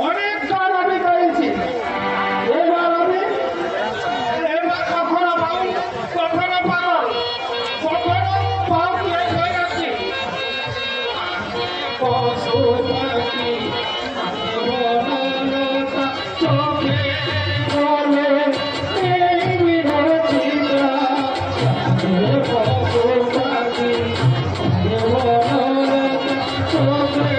অনেক গান আমি গাইছি, এবার আমি কখনো পাগল কখনো পাগল কখনো পাপ হয়ে যাচ্ছি। পশু পাখি চোখে বলে এই বিরোধিতা, পশু পাখি চোখে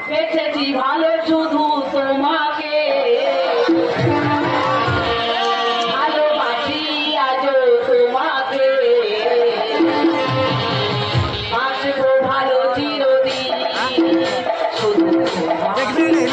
বেঁচেছি ভালো শুধু তোমাকে ভালোবাসি আজও তোমাকে বাঁচবো ভালো চিরদিন শুধু তোমাকে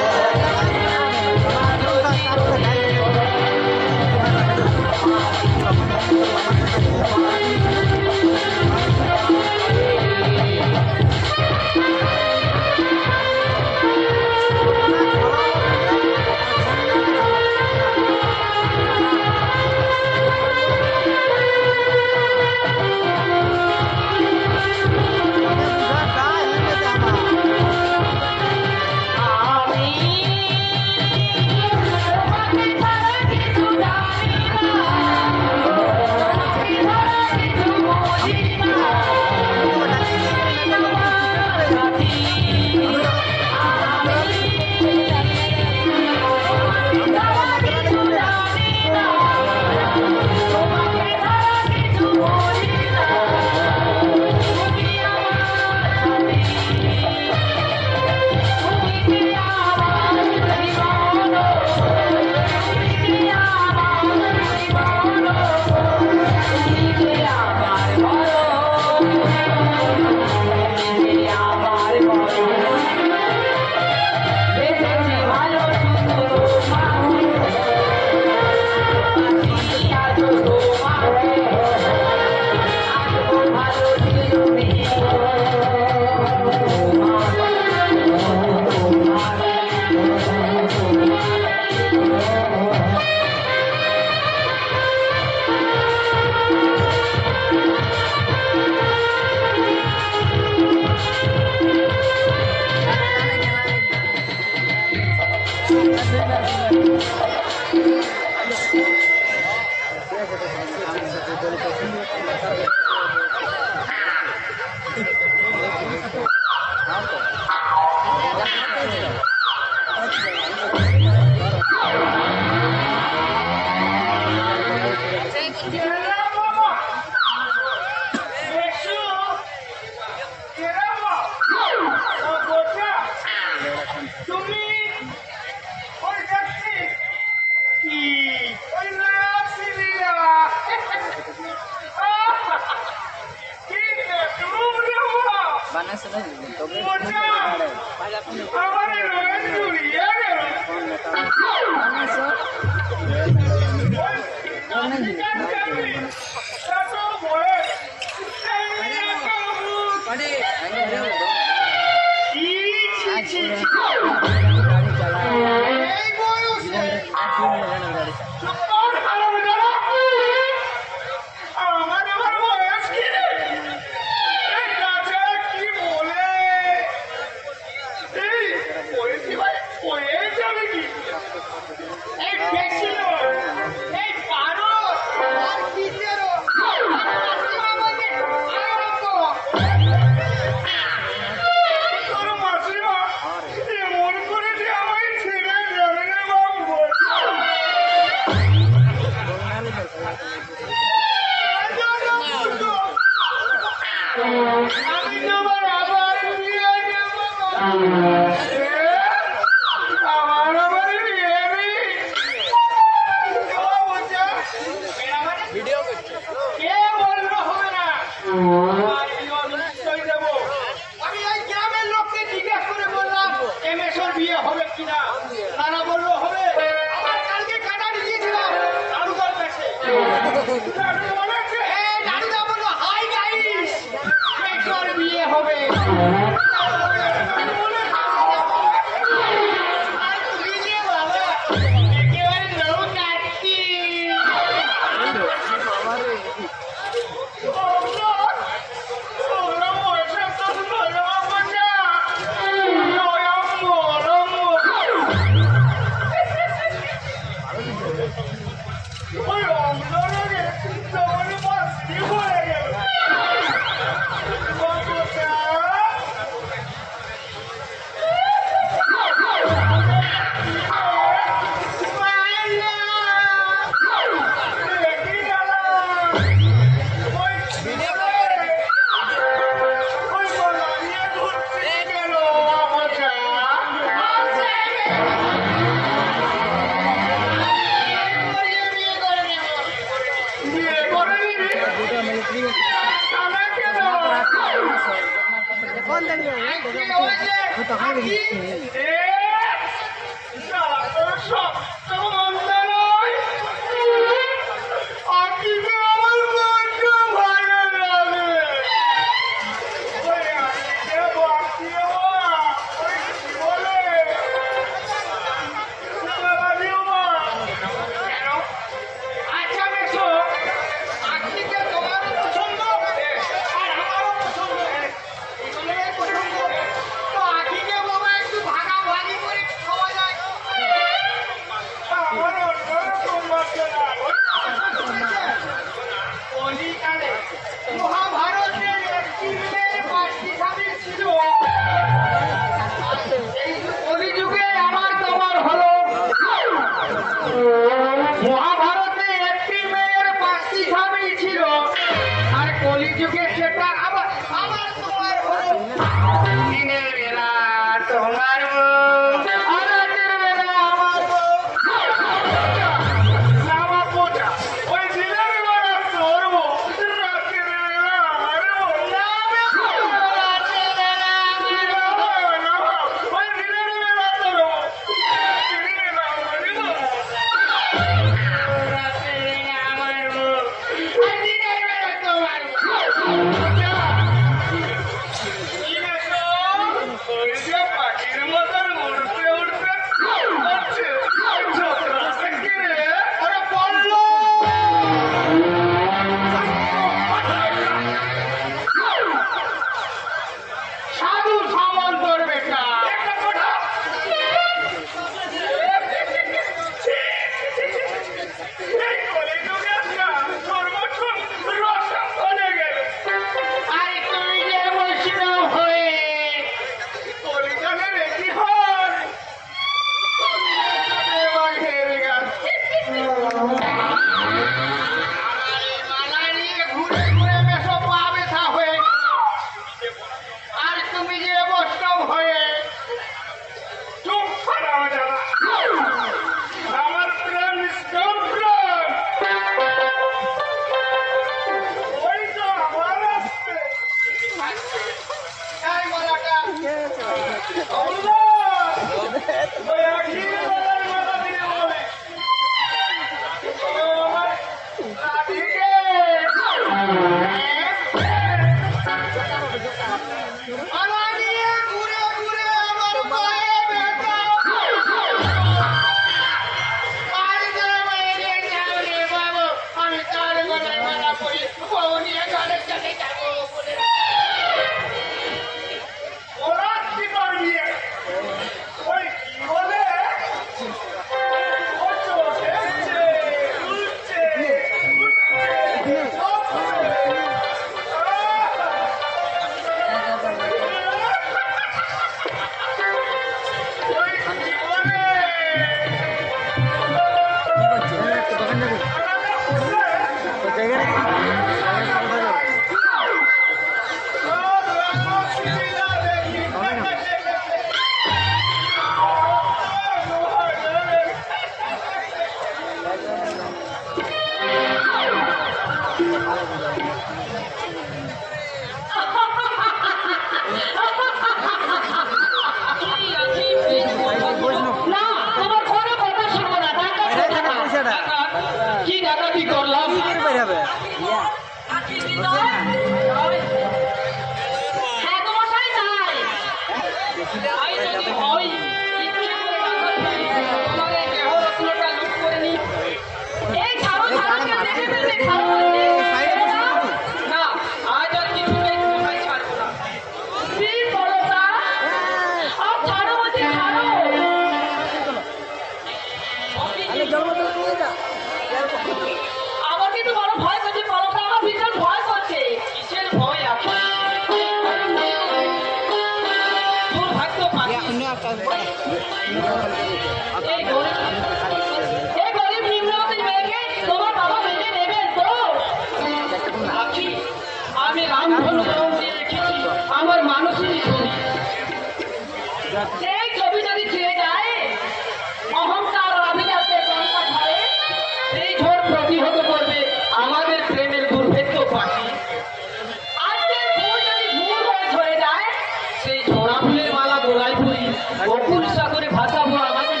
গোকুল সাগরে ভাসাবো আমাদের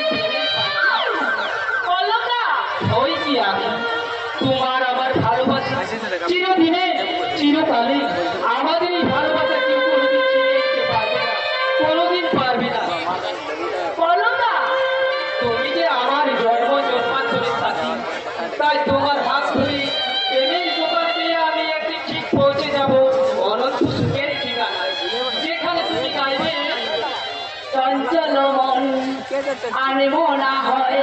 ওই কি আমি তোমার আমার ভালোবাসা চিরদিনে চিরকালে আমাদের এই ভালোবাসা কেউ কোনোদিন চিনে দিতে পারবে না, কোনোদিন পারবে না। তুমি যে আমার জন্ম জন্মান্তরের সাথী, তাই তোমার হাত ধরে প্রেমের দোকান দিয়ে আমি একদিন ঠিক পৌঁছে যাব অনন্ত সুখের ঠিকানায়, যেখানে তুমি গাইবে চঞ্চল মন আনবো না হয়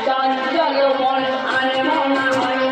চঞ্চল মন আনবো না হয়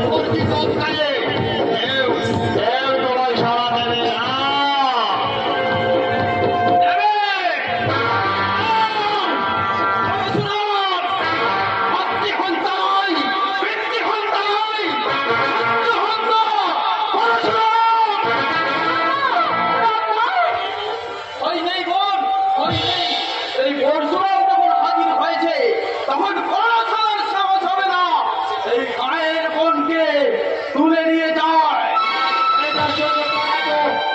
পরিচিত কাজে কেউ কেউ তোমার সারা দেবে না। তুলে নিয়ে যায়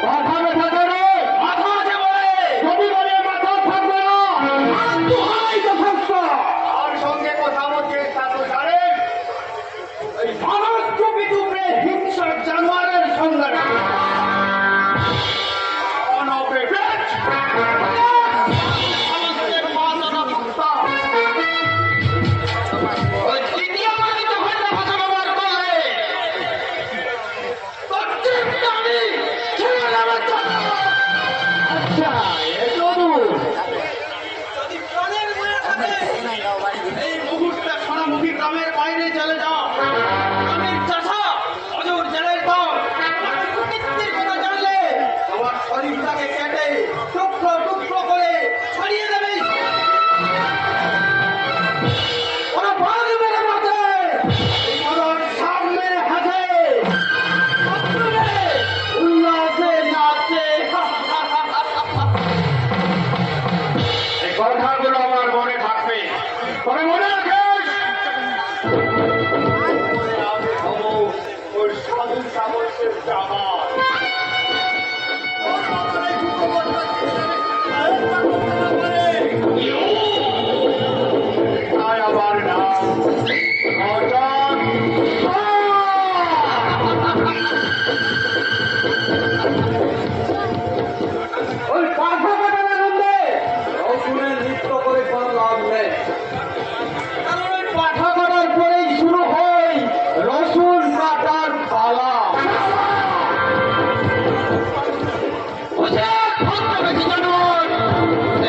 মাথা ব্যথা করে মাথা আছে বলে যদি বলে মাথা থাকবে না দোহাই যথেষ্ট। আর সঙ্গে কথা বলছে সাধু সাহেব এই মানব বিদুপে হিংসার জানোয়ারের সঙ্গে আমাদের মাননা ভক্তা ওই তৃতীয় বাণী যখন ভাষা ব্যবহার করলে প্রত্যেকটা আমি ছেড়ে দেওয়ার জন্য আচ্ছা এটুকু যদি প্রাণের মনে থাকে এই মুহূর্তে সোনামুখী গ্রামের বাইরে চলে যাও। আমি চাষা অজর জেলের দল আমার কুকীর্তির কথা জানলে তোমার শরীরটাকে কেটে টুকরো টুকরো করে ছড়িয়ে দেবে। ওরা বাঘ মেরে মাঠে এই মদন সামনে হাতে উল্লাসে নাচে এই কথাগুলো আমার মনে থাকবে তবে মনে রাখিস আমি হব ওই সাধু সামর্থ্যের জামাত। এটাই আমার নাম অর্জন। ওই পাঠা কাটার আনন্দে রসুনের নৃত্য করে কোনো লাভ নেই। কারণ ওই পাঠা কাটার পরেই শুরু হয় রসুন কাটার পালা।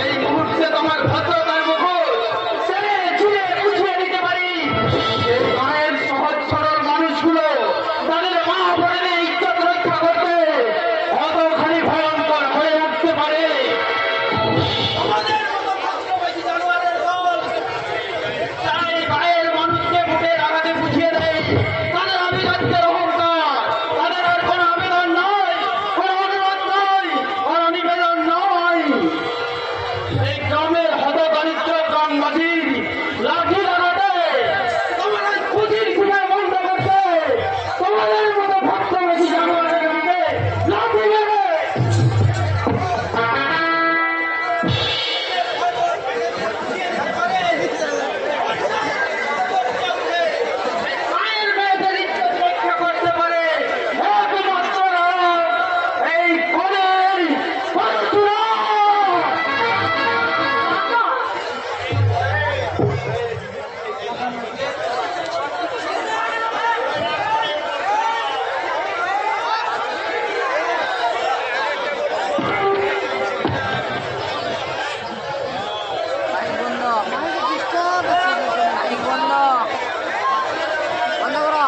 এই মুহূর্তে তোমার ভদ্রতার মুখোশ ছেড়ে ছুঁড়ে মুছিয়ে দিতে পারি। এই গায়ের সহজ সরল মানুষগুলো তাদের মা বোনের ইজ্জত রক্ষা করতে কতখানি ভয়ঙ্কর হয়ে উঠতে পারে। আমাদের মতো ভাগ্যবাদী জানোয়ারের দল তাই গায়ের মানুষকে বুকের আঘাতে বুঝিয়ে দেয় তাদের আভিজাত্যের অহংকার। তাদের আর কোনো আবেদন নয়, কোনো অনুরোধ নয়, কোনো নিবেদন নয়। এই গ্রামের হতদরিদ্র গ্রামবাসীর লাঠি লাগাতে তোমার খুঁজির খুঁজে বন্ধ করতে তোমাদের মতো ভাগ্যবাদী জানোয়ারের মুখে লাঠি লাগে। মায়ের মেয়েদের ইজ্জত রক্ষা করতে পারে একমাত্র এই কোণের পরশুরাম। মাইক বন্ধ মাইক বন্ধ বন্ধ করো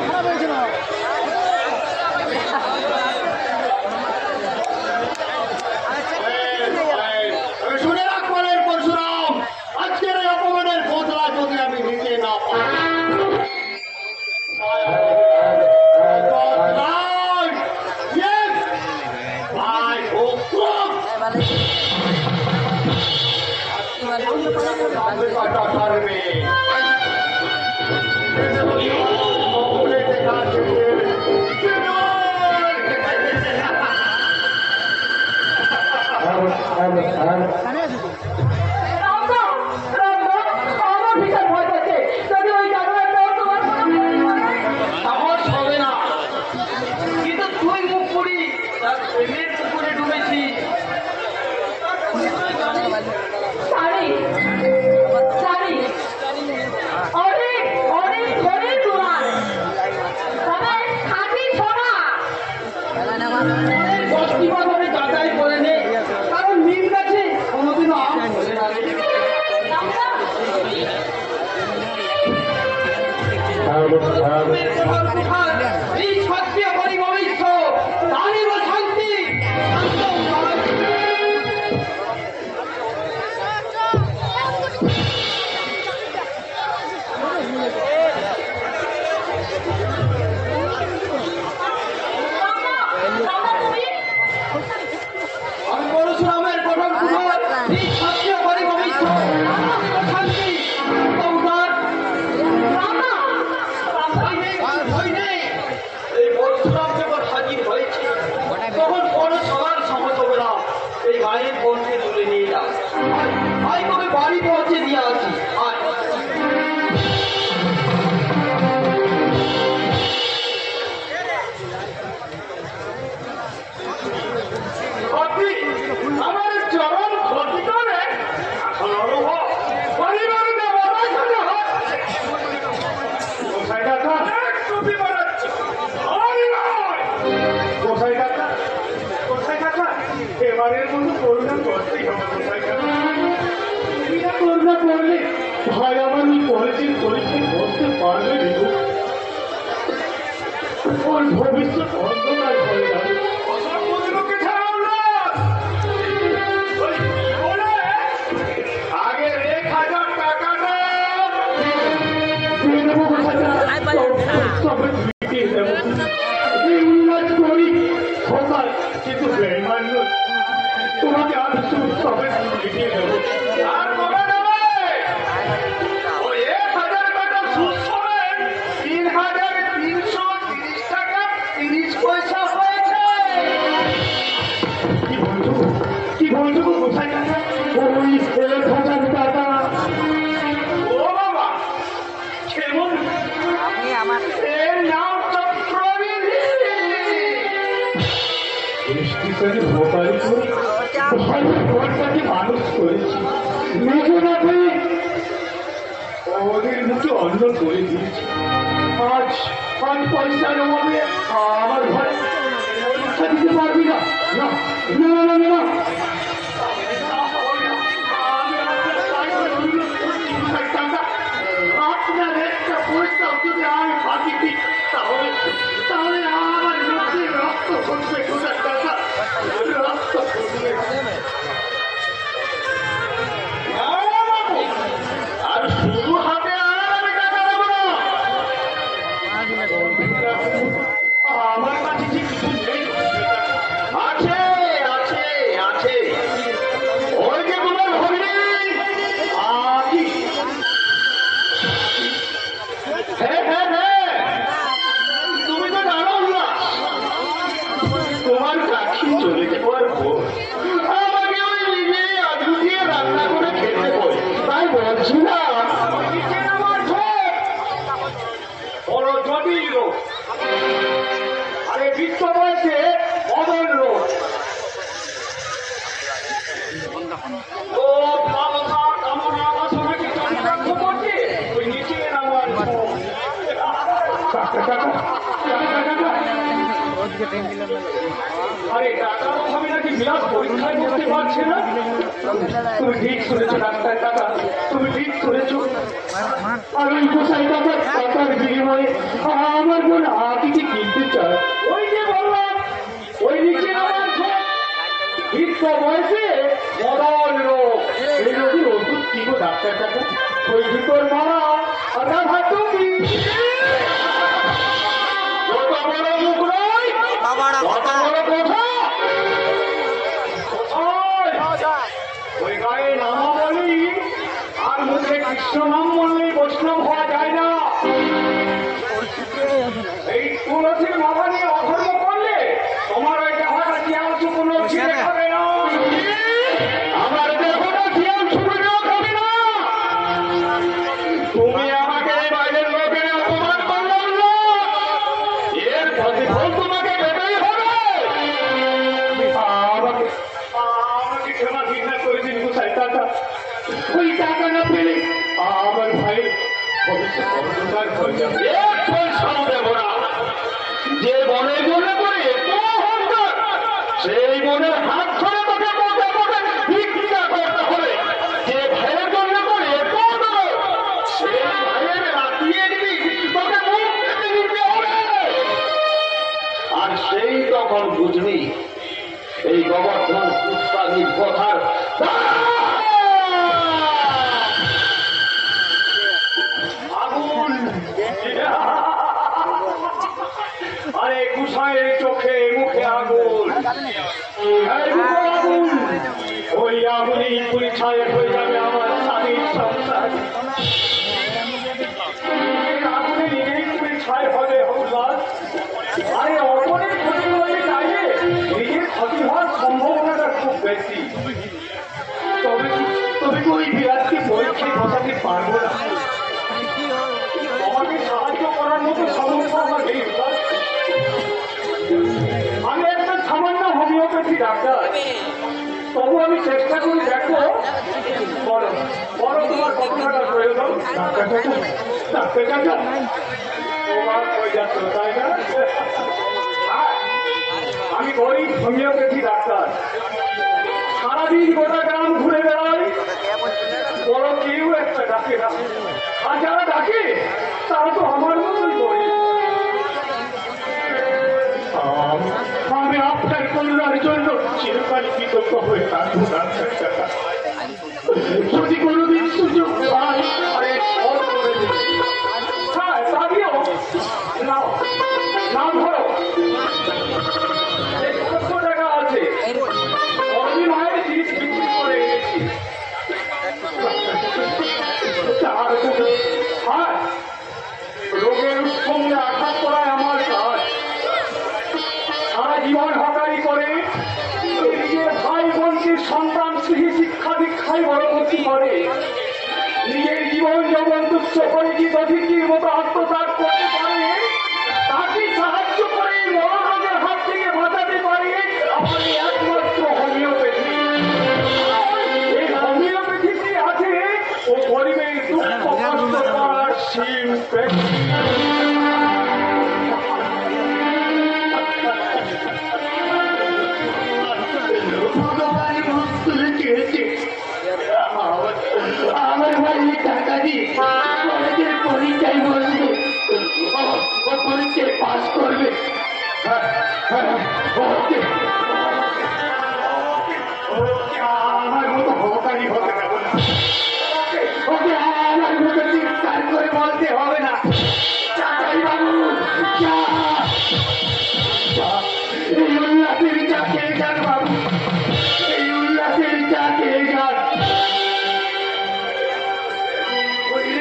খারাপ হয়েছিল শুনে রাখবেন পরশুরাম, আজকের এই অপমানের বদলা যদি আমি নিতে না পারি Yes! I hope so! কাটা ছাড়বে বলে দেখা কানে আছে তো? সাহস হবে না, কিন্তু তুই মুখ পুরি তার প্রেমের পুকুরে ডুবেছি। ব্যক্তিগতভাবে যাচাই করে নে, কারণ নিম গাছে কোনোদিনও আম নমস্কার। এই সত্যি পরিভবিষ্য তারিব শান্তি আমি পরশুরামের প্রথম কুমার এই সত্য পরিভবিষ্য শান্তি উদ্ধার এই পরশুরাম যখন হাজির হয়েছে তখন বড় সবার সমতবেলা এই গায়ের বোনকে তুলে নিয়ে যাও আই কবে বাড়ি পৌঁছে দিয়ে আসি আয় আপনি আমার চরম ক্ষতি করে এখন অনুভব পরিবারের দেবতার সাথে হচ্ছে। কোথায় কাকা? টুপি বানাচ্ছে। আরে নয়। কোথায় কাকা? কোথায় কাকা? এবারের মতো করুণা করতেই হবে। কোথায় কাকা? তুমি না করুণা করলে ভাই আমার ওই কলেজের পরীক্ষা করতে পারবে দেখো। ওর ভবিষ্যৎ অন্ধকার হয়ে যাবে। আগে 1,000 টাকা কিন্তু তোমাকে আমি সবে মিটিয়ে দেবো আর বাবা নেবে ওই 1,000 টাকা সুদ সমেত 3,330 টাকা 30 পয়সা হয়েছে। কি বলছো কোথায় টাকা? ওই 1,000 টাকা। ও বাবা কেমন আপনি আমার এর নাম চক্রবৃদ্ধি। স্টেশনে ভোপাল করে ভালো ঘরটাকে মানুষ করেছি মেঘনাথে ওদের মুখে অন্ন করে দিয়েছি। আজ পয়সার অভাবে আমার ঘরে পরীক্ষা দিতে পারবি না। না না না না আপনার একটা পয়সা যদি আমি ফাঁকি দিই তাহলে তাহলে আমার মধ্যে রক্ত ঘটবে। কোথায় টাকা রক্ত ঘটবে আর শুধু হাতে আমি টাকা দেবো না। আমার কাছে যে কিছু নেই আছে আছে আছে ওই যে তোমার ভগিনী আদি। হ্যাঁ হ্যাঁ হ্যাঁ তুমি তো জানো না তোমার কাকি চলে যাওয়ার পর আমাকে ওই নিজে আলু দিয়ে রান্না করে খেতে হয়। তাই বলছি না আমার বড় জটিল রোগ। আরে বৃত্ত বয়সে মদন রোগ। ও ভাবনা কামনা বাসনা কি চরিতার্থ করছে ওই নিচে নামার আরে টাকার অভাবে নাকি বিলাস পরীক্ষায় করতে পারছে না। তুমি ঠিক শুনেছো ডাক্তার টাকা, তুমি ঠিক শুনেছো। আর ওই কোথায় টাকার বিনিময়ে আমার বোন আদিকে কিনতে চায়। ওই যে বললাম ওই নিচে নামার বৃদ্ধ বয়সে মদন রোগ। এই রোগের ওষুধ কিনবো ডাক্তার টাকা। ওই ভিতর মারা আধা ভাত ওই গায়ে নামা বলি আর মুখে কৃষ্ণ নাম বললেই বৈষ্ণব হওয়া যায় না। এই তুলসীর মাথা নিয়ে অধর্ম করলে তোমার ওই দেহটা শিয়াল শুকুনো ছিঁড়ে খাবে না। আমার দেহটা শিয়াল শুকুনো খাবে না। তুমি আমাকে বাইরের লোকের অপমান করলাম না, এর প্রতিফল তোমাকে দেবেই হবে। আমাকে ক্ষমা ঘৃণা করে দিন কোথায় টাকা। ওই টাকা না পেলে আমার ভাইয়ের ভবিষ্যৎ অন্ধকার হয়ে যাবে। যে বনের জন্য করে সেই বনের হাত ধরে তোকে মজা করে ভিক্ষা করতে হবে। যে ভাইয়ের জন্য করে সেই ভাইয়ের রাখিয়ে দিবি তোকে মুখ কথার আগুন। আরে কুসাইয়ের চোখে মুখে আগুন, এই মুখে আগুন, ওই আগুনই পরিচয় হয়ে যাবে আমার স্বামীর সংসার। আগুনে নিজেই পরিচয় হবে হৌলার। আরে অপরের ক্ষতি করতে চাইলে নিজের ক্ষতি হওয়ার সম্ভাবনাটা খুব বেশি। তবে তো ওই বিরাটকে পরীক্ষায় বসাতে পারবো না। আমাকে সাহায্য করার মতো সমস্যা আমার নেই। আমি একটা সামান্য হোমিওপ্যাথি ডাক্তার, তবু আমি চেষ্টা করে দেখবো। বলো বলো, তোমার কত টাকার প্রয়োজন? ডাক্তার কাকা তোমার হয়ে যাচ্ছ তাই না? আমি গরিব হোমিওপ্যাথি ডাক্তার, সারাদিন গোটা গ্রাম ঘুরে বেড়াই, বড় কেউ একটা ডাকে না। আর যারা ডাকে তারা তো আমার মতোই গরিব। আমি আপনার করুণার জন্য চিরকাল কৃতজ্ঞ হয়ে থাকবো ডাক্তার কাকা। যদি কোনোদিন সুযোগ পাই আরে ফল করে দিচ্ছি। হ্যাঁ তা দিও, নাও নাম ধরো। 100 টাকা আছে, অরবি মায়ের জিনিস বিক্রি করে এনেছি। হ্যাঁ, রোগের সঙ্গে আঘাত করায় আমার কাজ। সারা জীবন হকারি করে নিজের ভাই বোনকে সন্তান স্ত্রী শিক্ষা দীক্ষায় বড় ক্ষতি করে, নিজের জীবন যখন তুচ্ছ করে কি দধিটির মতো আত্মত্যাগ করতে পারে, তাকে সাহায্য করে বড় রোগের হাত থেকে বাঁচাতে পারে আমার একমাত্র হোমিওপ্যাথি। এই হোমিওপ্যাথিতে আছে ও গরিবের দুঃখ কষ্ট করার সীম আমার বাড়ি টাকা দিয়ে কলেজের পরীক্ষায় বসবে, ও পরীক্ষায় পাস করবে। আমার মতো হকারি হতে দেবো না, ওকে আমার মতো চিৎকার করে বলতে হবে না চাচাই বাবু এই উল্লাসের চা খেয়ে যান বাবু, এই উল্লাসের চা খেয়ে যান।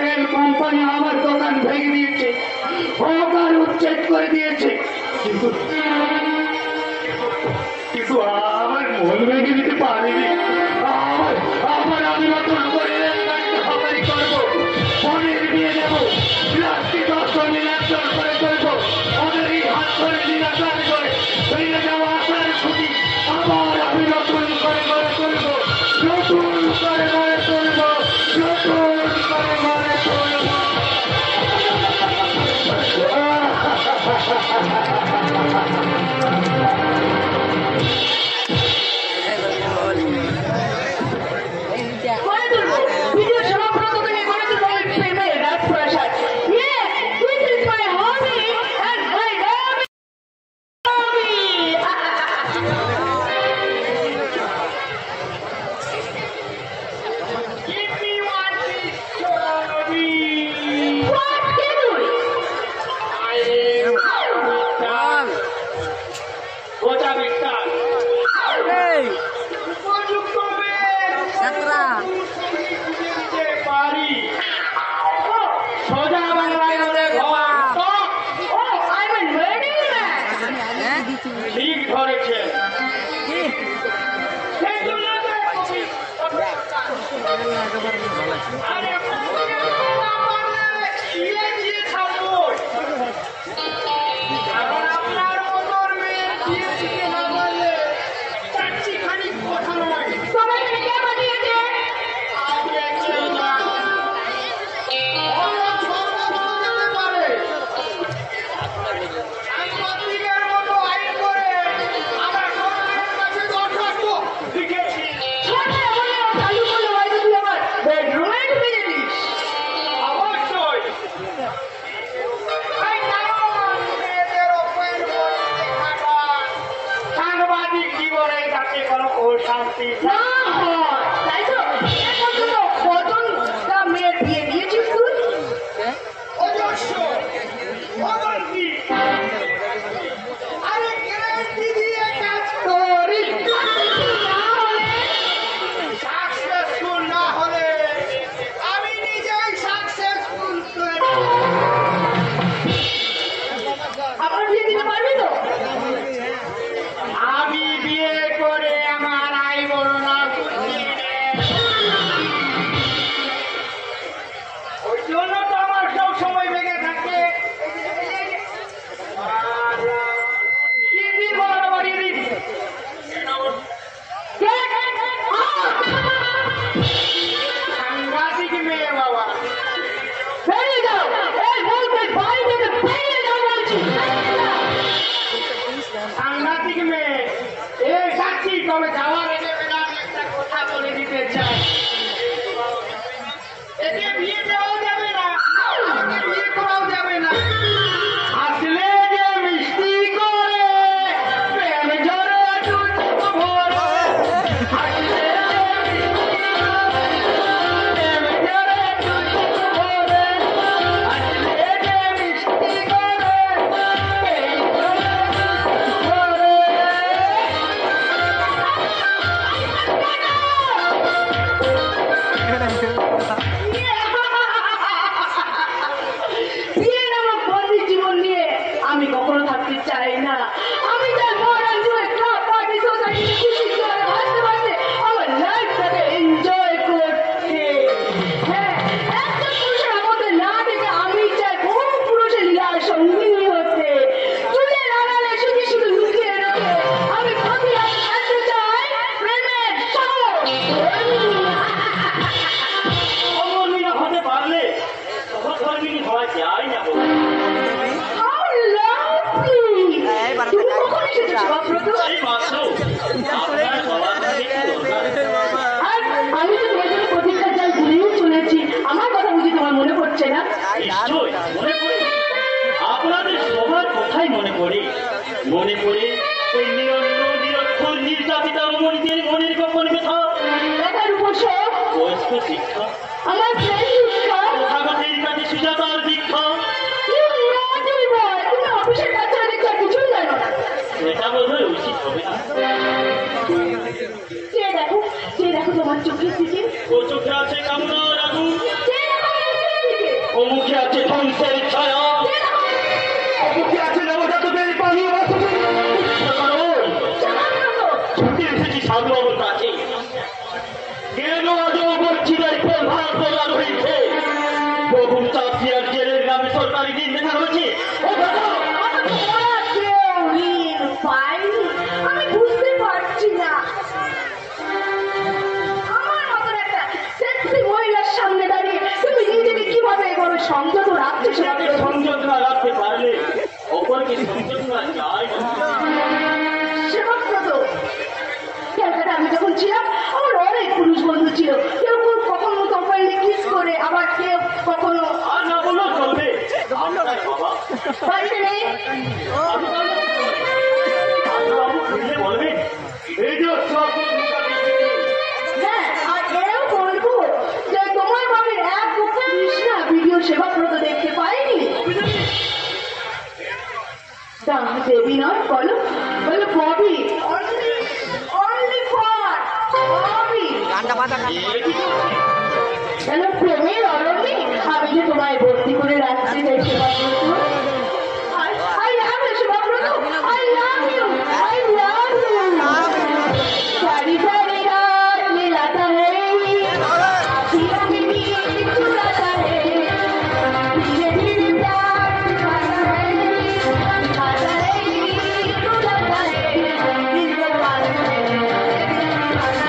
রেল কোম্পানি আমার দোকান ভেঙে দিয়েছে, হকার উচ্ছেদ করে দিয়েছে, কিন্তু আমার মন ভেঙে দিতে পারেনি। আমার আমি নতুন করে হকারি করবো, ফোনের বিয়ে দেবো, রাত্রি 10 নিরান্তর করে করবো, ওদের এই হাত করে নিরান্তর করে ফিরে যাওয়া আসার ছুটি আবার আমি নতুন করে করে করবো, নতুন করে করে করবো, নতুন করে করে করবো। ঠিক ধরেছে, তবে যাওয়ার আগে আমি একটা কথা বলে দিতে চাই। একে বিয়ে দেওয়াও যাবে না, একে বিয়ে করাও যাবে না। আসলে যে মিষ্টি করে প্রেম ঝরে দুধ ভরে, আসলে যে মিষ্টি করে প্রেম ঝরে দুধ ভরে, আসলে যে মিষ্টি করে প্রেম ঝরে দুধ ভরে। বিয়ের আমার বন্দি জীবন নিয়ে আমি কখনো থাকতে চাই না। আমি চাই মডার্ন যুগে ক্লাব পার্টি সোসাইটিতে খুশি করে হাসতে হাসতে আমার লাইফটাকে এনজয় করতে। হ্যাঁ, একটা পুরুষের মধ্যে না থেকে আমি চাই বহু পুরুষের লীলার সঙ্গিনী হতে। চুলের আড়ালে শুধু শুধু লুকিয়ে রেখে আমি প্রতি রাত থাকতে চাই প্রেমের শহর। অমরমীরা হতে পারলে সহধর্মিনী হওয়া যায় না বলে। How lovely! তুমি কখন এসেছো শিবব্রত? এই মাত্র আপনার সবার কাছে কি দরকার? আর আমি তো তোমার জন্য প্রতিজ্ঞা চাল ভুলেই চলেছি। আমার কথা বুঝি তোমার মনে পড়ছে না? নিশ্চয় মনে পড়ে, আপনাদের সবার কথাই মনে পড়ে। মনে পড়ে ওই নিরন্ন নিরক্ষর নির্যাতিতা রমণীদের মনের গোপন ব্যথা, একার উপর সব বয়স্ক শিক্ষা, আমার প্রেম শিক্ষা। তথাগতের কাছে সুজাতার দীক্ষা। You naughty boy! তুমি অফিসের কাছে দেখছো আর কিছুই জানো না। এটা বোধহয় উচিত হবে না। চেয়ে দেখো তোমার চোখের দিকে। ও চোখে আছে কামনার আগুন, চেয়ে দেখো আমার মুখের দিকে। ও মুখে আছে ধ্বংসের ছায়া, চেয়ে দেখো আমার মুখের দিকে। ও মুখে আছে নবজাতকের পানি বাসনা। শিবব্রত! ছুটে এসেছি সাধুবাবুর কাছে। কেন আজও বর্ষিদের প্রভাব প্রদান হয়েছে? বহু চাষি আর জেলের গ্রামে সরকারি দিন দেখা হয়েছে। ও দাদা, আমাকে ওরা কেউ ঋণ পায়নি। আমি বুঝতে পারছি না। আমার মতন একটা সেক্সি মহিলার সামনে দাঁড়িয়ে তুমি নিজেকে কিভাবে এভাবে সংযত রাখছো যাকে শিবব্রত? সংযত না রাখতে পারলে অপরকে সংযত না যায় না। শিবব্রত, ক্যালকাটা আমি যখন ছিলাম আমার অনেক পুরুষ বন্ধু ছিল। কেউ কেউ কখনো কপালে কিস করে, আবার কেউ কখনো আর না বললেও চলবে। আপনার বাবা বাড়িতে নেই। আমি তাহলে আপনার বাবু ফিরলে বলবেন এই যে সব হ্যাঁ, আর এও বলবো যে তোমার বাবার এক কৃষ্ণা ভিডিও শিবব্রত দেখতে পাইনি। দেবী নয়, বলো বলো Bobby, only for Bobby. Hello প্রেমের অরণ্যে আমি যে তোমায় ভর্তি করে রাখতে চাই Shibabrata. I love you, Shibabrata. I love you. I love you. सारी सारी रात मिलाता है, धीरे धीरे चुराता है, धीरे धीरे प्यार दिखाता है, रुलाता है, दिल को पागल है, दीवाना है, दिल को पागल है, दीवाना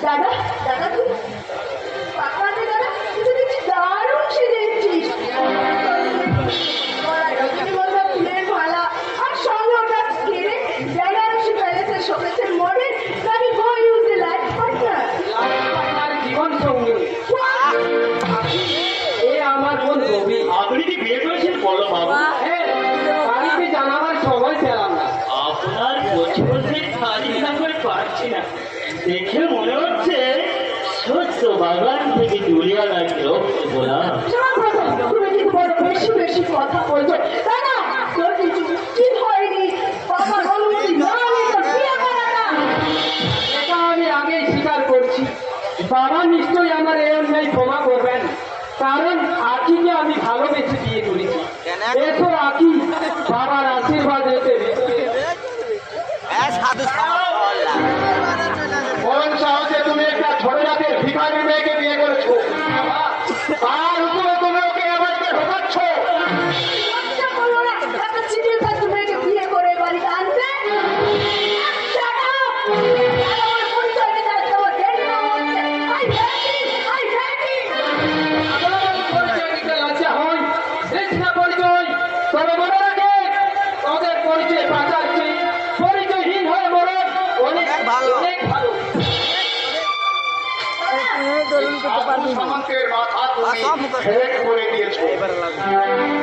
দাদা দাদা তুই পাপাতে দাদা তুই দেখছি দারুণ সেজেছিস। রজনীগন্ধা ফুলের মালা আর সঙ্গে ওটা কেড়ে বেনারসি প্যালেসের শোকেসের মডেল। আমি গো ইউজ দ্য লাইফ পার্টনার। জীবন সঙ্গী এ আমার বোন কবি। আপনি কি বিয়ে করেছেন বলো বাবা? হ্যাঁ, বাড়িতে জানাবার সময় পেলাম না। আপনার বছর তারিখ না করে পারছি না, দেখে মনে হচ্ছে সত্য বাগান থেকে তুলে আনা লক্ষ্য বললাম। তুমি কিন্তু বড় বেশি বেশি কথা বলছো তাই না? যদি ঠিক হয়নি বাবার অনুমতি না নিয়ে তো বিয়ে করা না। এটা আমি আগেই স্বীকার করছি, বাবা নিশ্চয়ই আমার এই অন্যায় ক্ষমা করবেন, কারণ আকিকে আমি ভালোবেসে বিয়ে করেছি। এসো আকি, বাবার আশীর্বাদ এতে কোন সাহসে তুমি একটা ছোট জাতের ভিখারি মেয়েকে বিয়ে করেছো? তার উপরে তুমি ওকে আমাকে ঢোকাচ্ছ। লজ্জা করো না? একটা চিঠির কাছে মেয়েকে বিয়ে করে বাড়িতে আনতে? Shut up! আমার পরিচয় দিতে আসতে আমার দেরি না হচ্ছে। I hate it! পরিচয় দিতে লজ্জা হয়, দিস না পরিচয়। তবে মনে রাখে, তোদের পরিচয় পাচাচ্ছে, পরিচয়হীন হয়ে মরণ অনেক ভালো, অনেক ভালো। সামন্তের মাথা তুমি হেট করে দিয়েছো।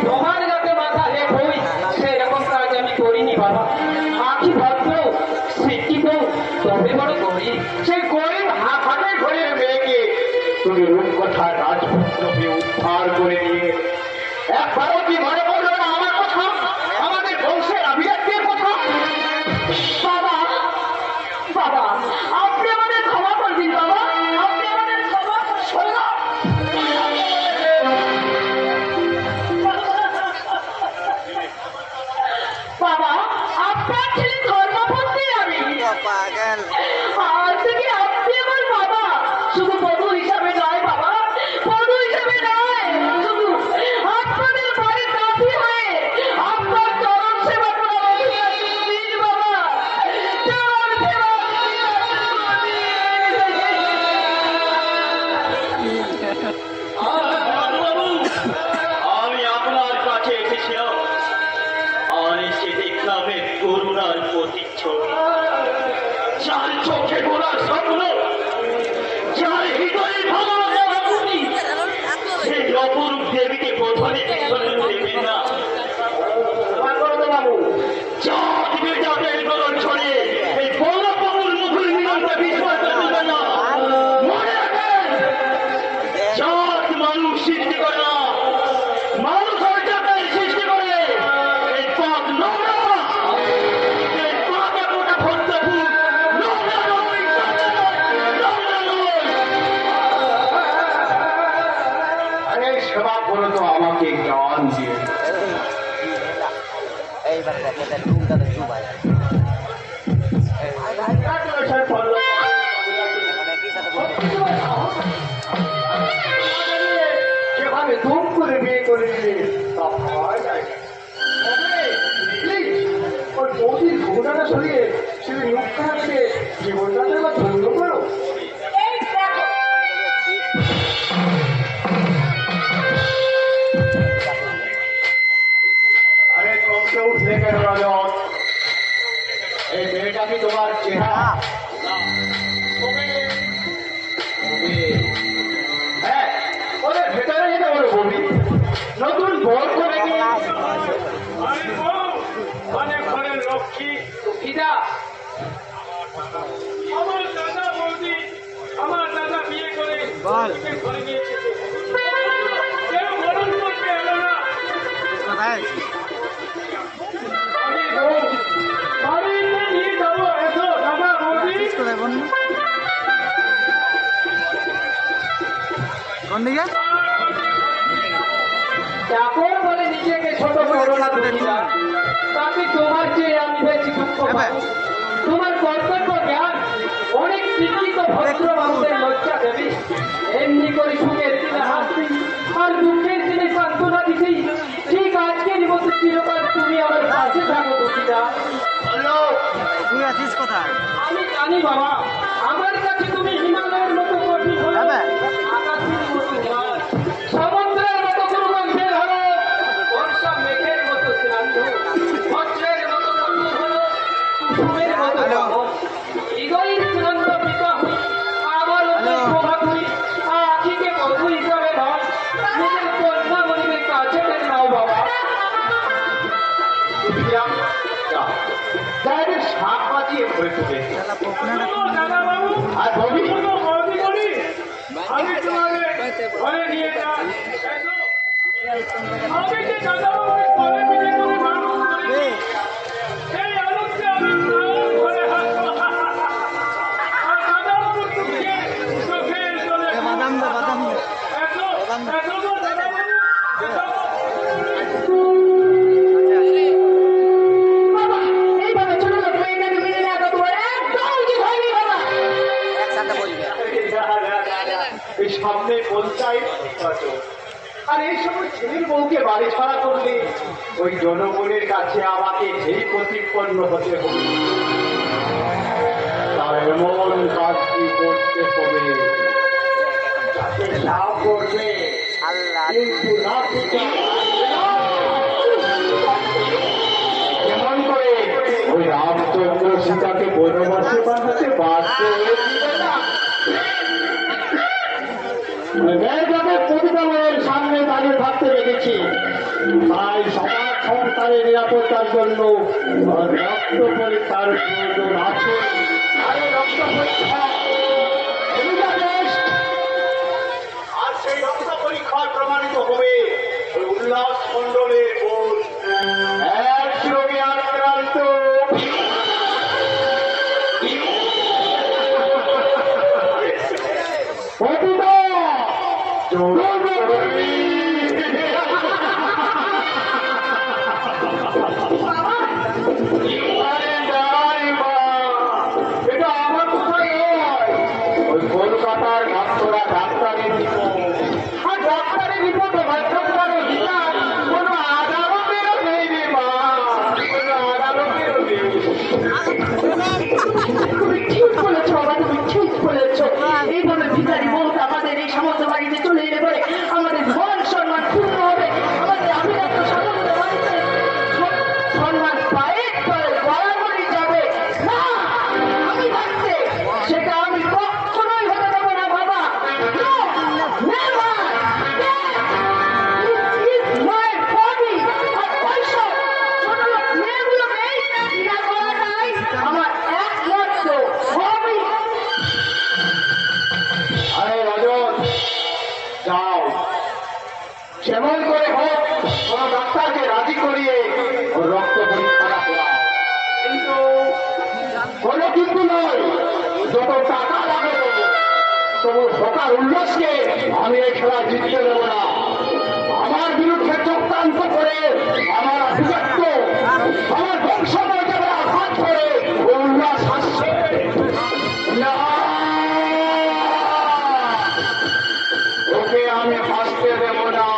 তোমার যাতে মাথা হেট হই সেরকম কাজ আমি করিনি বাবা। আকি ভদ্র, শিক্ষিত, তবে বড় গরিব। সেই গরিব হাতে ঘরের মেয়েকে তুমি রূপকথার রাজপুত্রকে উদ্ধার করে নিয়ে একবারও কি মনে করলো না আমার কথা, আমাদের বংশের আভিজাত্যের কথা? বাবা বাবা আপনি আমাদের ক্ষমা করে দিন বাবা, আপনি আমাদের ক্ষমা করে দিন। বাবা আপনার ছেলে ধর্মপত্নী আমি, আজ থেকে আপনি আমার বাবা, শুধু বধূ হিসাবে নয় বাবা, বধূ হিসাবে নয়, শুধু আপনাদের বাড়ির দাসী হয়ে আপনার চরণ সেবা করা দিন বাবা, চরণ সেবা আমি আপনার কাছে এসেছিলাম আর এসে দেখলাম এক করুণার প্রতিচ্ছবি। যার চোখে গোলার স্বপ্ন, যার হৃদয়ে ভালোবাসা আকুতি, সেই অপরূপ দেবীকে প্রথমে বিশ্বাস দেবেন না। বাবু জাত বেজাতের গরণ ছড়ে এই বড়বাবুর মুখের মিলনটা বিশ্বাস করবেন না। মনে রাখেন, জাত মানুষ সৃষ্টি করে না, মানুষ হয় জাতের সৃষ্টি করে। এই পথ নোংরা, এই পাতা গোটা ভর্তা ফুল নোংরা নয়, নোংরা নয়। আরে সেবা করো তো আমাকে জ্ঞান দিয়ে। এইবার দেখে দেখ রুমটা তো ডুবাই যেভাবে ধুম করে বিয়ে করে দিলে তা পাওয়া যায় না। ওর বৌদির ঘোড়াটা সরিয়ে শুধু মুখখানা থেকে জীবনটাকে এবার ধন্য করো। এই দেখো আরে চমকে উঠলে কেন রাজত? এই মেয়েটা কি তোমার চেহারা? হ্যাঁ, ওদের ভেতরে যেতে বলো বৌদি, নতুন বর করে গিয়ে অনেক ঘরের লক্ষ্মী দিদা, আমার দাদা বৌদি, আমার দাদা বিয়ে করে ওকে ঘরে নিয়ে এসেছে। কেউ বরণ করতে এলো না। আমি বউ বাড়িতে নিয়ে যাবো, এসো দাদা বৌদি। চাকর বলে নিজেকে ছোট করো না দিদা, তাকে তোমার চেয়ে আমি বেশি দুঃখ পাই। তোমার কর্তব্য জ্ঞান অনেক শিক্ষিত ভদ্র মানুষের লজ্জা দেবে। এমনি করে সুখের দিনে হাসি আর দুঃখের দিনে সান্ত্বনা দিতেই ঠিক আজকের মতো চিরকাল তুমি আমার পাশে থাকো দিদা। তুই আছিস কোথায়? আমি জানি বাবা, আমার কাছে তুমি হিমালয়ের মতো কঠিন হলো, আকাশের মতো উদার, সমুদ্রের মতো দুর্গন্ধের হলো, বর্ষা মেঘের মতো শ্রান্ত, বজ্রের মতো কঠিন হলো, কুসুমের মতো পাবন, হৃদয়ের শ্রান্ত পিতা হই, আমার অনেক ক্ষমা করি, আখিকে বধূ হিসাবে নয়, নিজের কন্যা মনিবের কাছে টেনে নাও বাবা। তাদের শাক বাজিয়ে ভরে তুলেছে। দাদা বাবু আর বৌদি বৌদি বলি আমি তোমাকে ঘরে নিয়ে যাই এসো। আমি যে দাদাবাবুকে ঘরে বিয়ে করে মানুষ করেছি, সেই আলোকে আমি প্রাণ ভরে হাসবো। আর দাদাবাবুর চোখের জলে এসো, এসো গো দাদাবাবু, এসো। বাবা এইভাবে ছোট লোক মেয়েটাকে মেনে নেওয়া তো তোমার একদম উচিত হয়নি বাবা। একসাথে বলবে এই সামনে পঞ্চায়েত নির্বাচন। আর এই সময় ছেলের বউকে বাড়ি ছাড়া করলে ওই জনগণের কাছে আমাকে সেই প্রতিপন্ন হতে হবে। তার এমন কাজটি করতে হবে যাতে লাভ করবে, আল্লাহ কিন্তু লাভ করতে কেমন করে ওই রামচন্দ্র সীতাকে বনবাসে বাঁধাতে বাধ্য হয়েছিল না। প্রতিকারের সামনে দাঁড়িয়ে থাকতে রেখেছি, তাই সমাজ সংস্থানের নিরাপত্তার জন্য রক্ত পরীক্ষার প্রয়োজন আছে। আরে রক্ত পরীক্ষা আর সেই রক্ত পরীক্ষা প্রমাণিত হবে ওই উল্লাস মন্ডলের বোন এক রোগে আক্রান্ত। এটা আমার কথা নয়, ওই কলকাতার ডাক্তারা ডাক্তারের রিপোর্ট। আর ডাক্তারের রিপোর্ট কোনো আদালতেরও নেই রে মা, কোনো আদালতেরও নেই। তুমি ঠিক বলেছো বাবা, তুমি ঠিক বলেছো। এইভাবে ভিখারি বউটা আমাদের এই সমস্ত বাড়িতে চলে এলে পরে আমাদের মান সম্মান পূর্ণ হবে, আমাদের আভিজাত্য সমস্ত বাড়িতে সম্মান পায়ে পায়ে বরাবরই যাবে। না, আমি থাকতে সেটা আমি কখনোই হতে দেবো না বাবা। No, never, this is my body. আর ওইসব ছোট লোক মেয়েগুলোকে ঘৃণা করাটাই আমার একমাত্র hobby। আরে রজন, যাও যেমন করে হোক কোন ডাক্তারকে রাজি করিয়ে ওর রক্ত পরীক্ষাটা করাও। কিন্তু কোনো কিন্তু নয়, যত টাকা লাগে দেবো, তবু সকাল উল্লাসকে আমি এই খেলা জিততে দেবো না। আমার বিরুদ্ধে চক্রান্ত করে আমার আভিজাত্য, আমার বংশ মর্যাদা আঘাত করে উল্লাস আসছে না। ওকে আমি ফাঁসতে দেব না।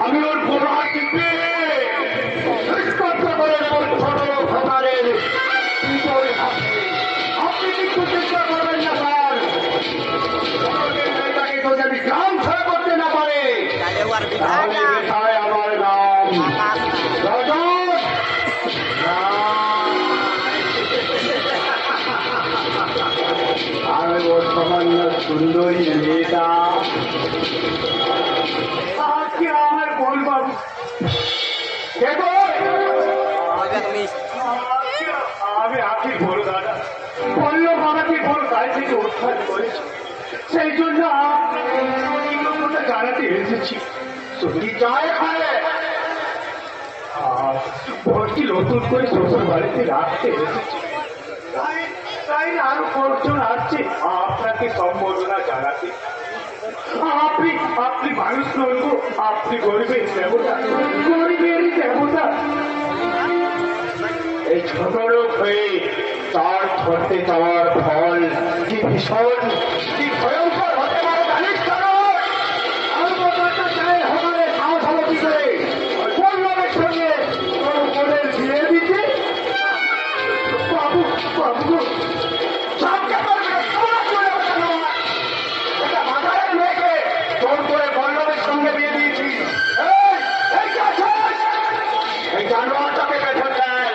আমি ওর গোড়া টিপে নিষ্পত্র করে দেব ছোট প্রকারের ভিতরে থাকে। আপনি কিন্তু চেষ্টা করবেন না স্যার, মেয়েটাকে যদি আমি গ্রাম ছেড়ে করতে না পারে তাহলে বেথায় আমার নাম রজত। আমি ওর সামান্য সুন্দরী মেয়েটা আজকে আমার বলবাম আমি আপনি বড় দাদা বললো আমাকে বড় গাড়ি থেকে উদ্ধার করেছে, সেই জন্য আপনাকে জানাতে এসেছি। যদি যায় খালে ভর্তি নতুন করে শ্বশুর বাড়িতে রাখতে এসেছি, তাই আরো কয়েকজন আসছে আপনাকে সম্বোধনা জানাতে। আপনি মানুষ নন গো, আপনি গরিবের দেবতা, গরিবেরই দেবতা। এই ছোট লোক হয়ে তার ধরতে যাওয়ার ফল কি ভীষণ, কি ভয়ঙ্কর হতে পারে জানিস কেন? আমাদের সাহস হলো কি করে পল্লবের সঙ্গে তোর বোনের বিয়ে দিতে? বাবু বাবু সবকে বলবে তোমরা চলে যাবে না। এটা বাজারের মেয়েকে তোর করে পল্লবের সঙ্গে বিয়ে দিয়েছি। এই জানোয়ারটাকে বেঁধে দেয়।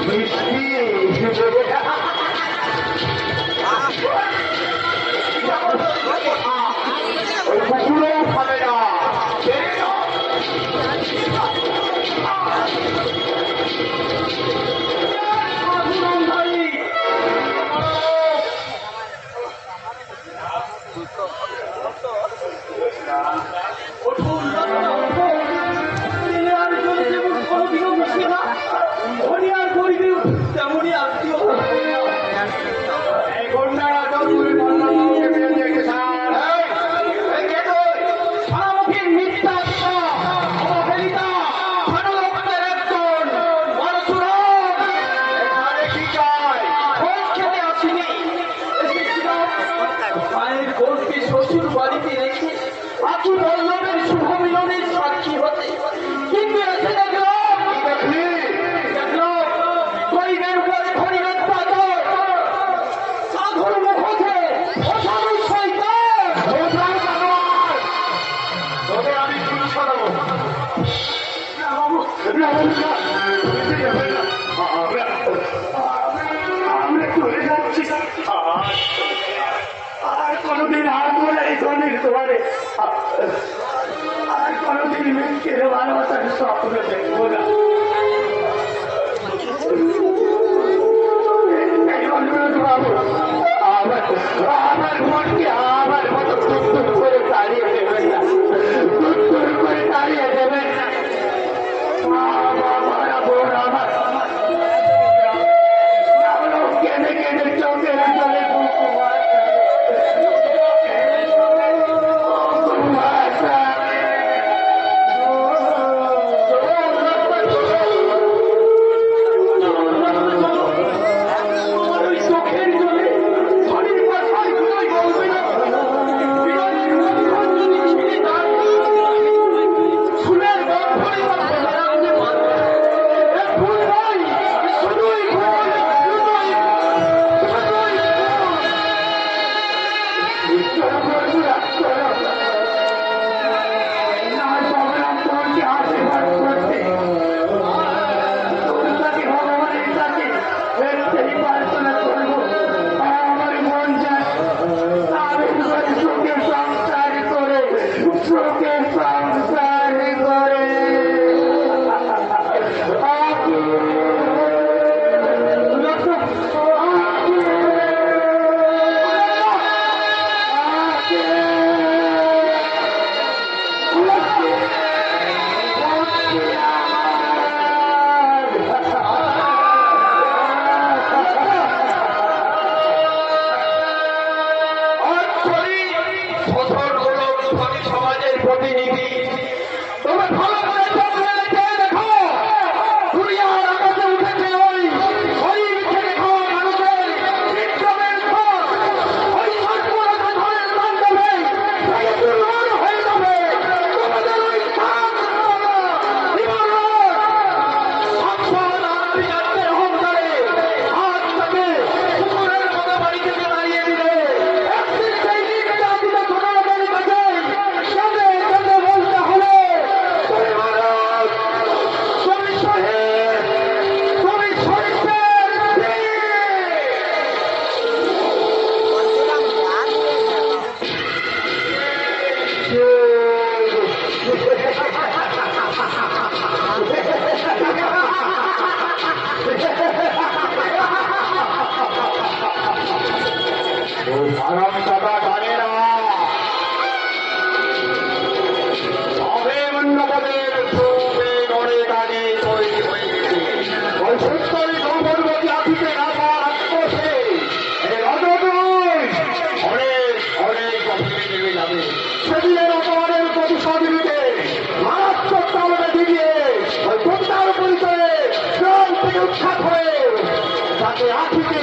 মিষ্টি ওই কুকুরও খাবে না তেমনই আত্মীয় এই গুন্ডারা তো তুই বললাম আমাকে মেরে দিয়েছে স্যার এই কে তুই আমাকে মিথ্যা অবহেলিতা ভানুরত্নের একজন পরশুরাম এখানে কি চাই ভোজ খেতে আসিনি এসেছিলাম মায়ের বোনকে শ্বশুর বাড়িতে রেখে আজু বল্লভের শুভ মিলনের সাক্ষী হতে, কিন্তু এসে দেখলাম দেখলি গরিবের উপরে হরিণের পাথর, সাধুর মুখে অসাধু শয়তান। তোকে আমি পুলিশ পাঠাবো না বাবু না আমরা চলে যাচ্ছি আর কোনোদিন হাত ধরে এই ধরনের তোমারে আর কোনোদিন মেয়েকে ভালোবাসার স্বপ্ন দেখবো না আমার মনকে আমার মতো টুকটুক করে তাড়িয়ে দেবেন না টুকটুক করে তাড়িয়ে দেবেন না আমার কেঁদে কেঁদে চোখের জলে উৎখাত হয়ে তাকে আঠিকে